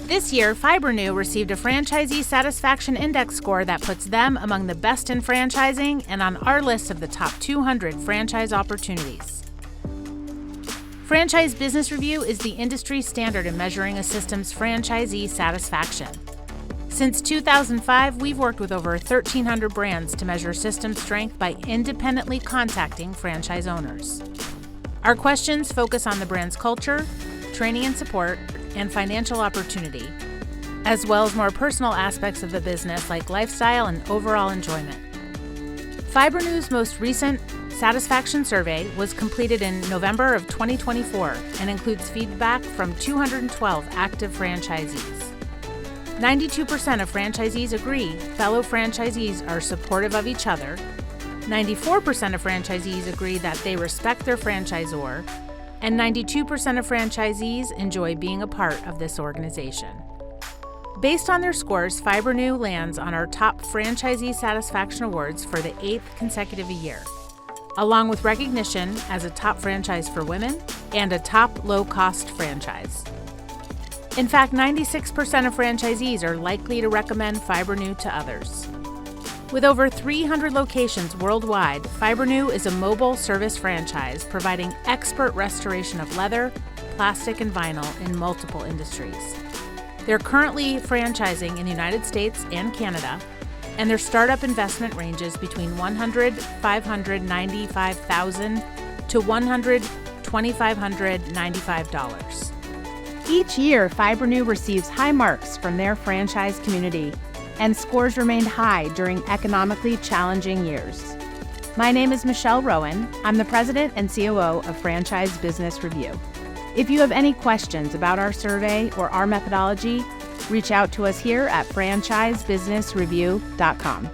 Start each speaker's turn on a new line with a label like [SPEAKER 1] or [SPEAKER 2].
[SPEAKER 1] This year, Fibrenew received a Franchisee Satisfaction Index score that puts them among the best in franchising and on our list of the top 200 franchise opportunities. Franchise Business Review is the industry standard in measuring a system's franchisee satisfaction. Since 2005, we've worked with over 1,300 brands to measure system strength by independently contacting franchise owners. Our questions focus on the brand's culture, training and support, and financial opportunity, as well as more personal aspects of the business like lifestyle and overall enjoyment. Fibrenew's most recent satisfaction survey was completed in November of 2024 and includes feedback from 212 active franchisees. 92% of franchisees agree fellow franchisees are supportive of each other. 94% of franchisees agree that they respect their franchisor, and 92% of franchisees enjoy being a part of this organization. Based on their scores, Fibrenew lands on our top franchisee satisfaction awards for the 8th consecutive year, along with recognition as a top franchise for women and a top low-cost franchise. In fact, 96% of franchisees are likely to recommend Fibrenew to others. With over 300 locations worldwide, Fibrenew is a mobile service franchise providing expert restoration of leather, plastic, and vinyl in multiple industries. They're currently franchising in the United States and Canada, and their startup investment ranges between $100,595,000 to $120,595.
[SPEAKER 2] Each year, Fibrenew receives high marks from their franchise community, and scores remained high during economically challenging years. My name is Michelle Rowan. I'm the President and COO of Franchise Business Review. If you have any questions about our survey or our methodology, reach out to us here at franchisebusinessreview.com.